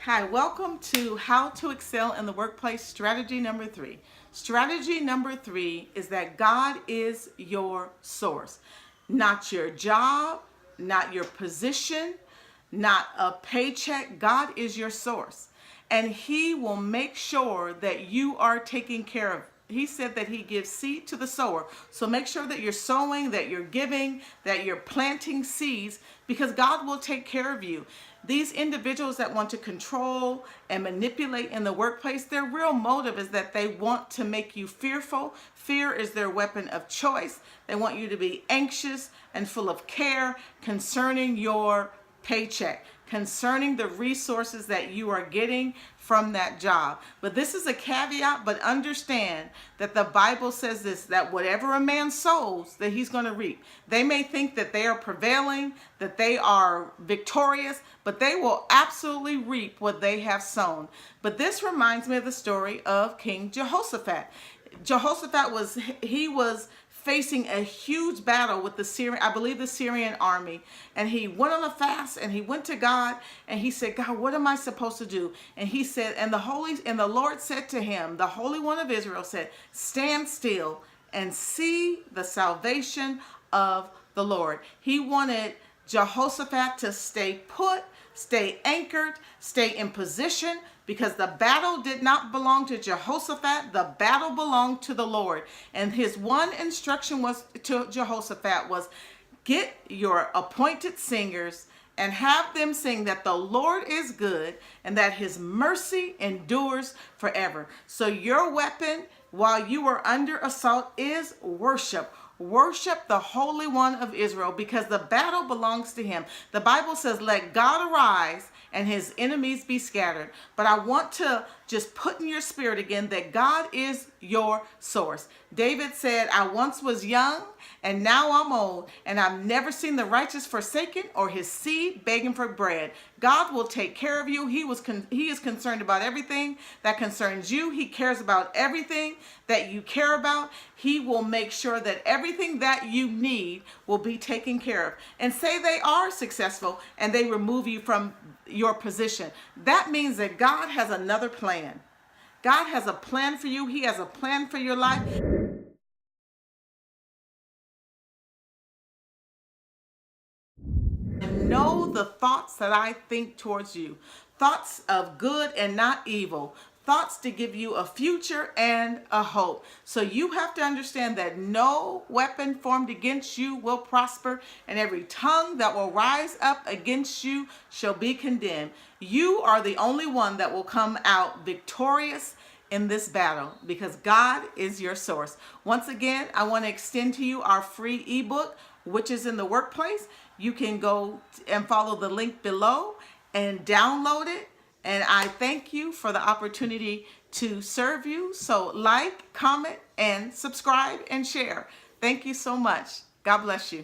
Hi, welcome to How to Excel in the Workplace strategy number 3. Strategy number 3 is that God is your source, not your job, not your position, not a paycheck. God is your source, and He will make sure that you are taken care of. He said that He gives seed to the sower. So make sure that you're sowing, that you're giving, that you're planting seeds, because God will take care of you. These individuals that want to control and manipulate in the workplace, their real motive is that they want to make you fearful. Fear is their weapon of choice. They want you to be anxious and full of care concerning your paycheck, concerning the resources that you are getting from that job. But this is a caveat, but understand that the Bible says this, that whatever a man sows, that he's going to reap. They may think that they are prevailing, that they are victorious, but they will absolutely reap what they have sown. But this reminds me of the story of King Jehosaphat. Jehoshaphat was facing a huge battle with the Syrian army, and he went on a fast and he went to God and he said, God, what am I supposed to do? And he said, and the Lord said to him, the Holy One of Israel said, stand still and see the salvation of the Lord. He wanted Jehoshaphat to stay put, stay anchored, stay in position, because the battle did not belong to Jehoshaphat. The battle belonged to the Lord. And his one instruction was to Jehoshaphat was, get your appointed singers and have them sing that the Lord is good and that his mercy endures forever. So your weapon while you are under assault is worship. Worship the Holy One of Israel, because the battle belongs to him. The Bible says, let God arise and his enemies be scattered. But I want to just put in your spirit again that God is your source. David said, I once was young and now I'm old, and I've never seen the righteous forsaken or his seed begging for bread. God will take care of you. He is concerned about everything that concerns you. He cares about everything that you care about. He will make sure that everything that you need will be taken care of. And say they are successful and they remove you from your position. That means that God has another plan. God has a plan for you. He has a plan for your life. And know the thoughts that I think towards you, thoughts of good and not evil, thoughts to give you a future and a hope. So you have to understand that no weapon formed against you will prosper, and every tongue that will rise up against you shall be condemned. You are the only one that will come out victorious in this battle, because God is your source. Once again, I want to extend to you our free ebook, which is in the workplace. You can go and follow the link below and download it. And I thank you for the opportunity to serve you. So like, comment, and subscribe and share. Thank you so much. God bless you.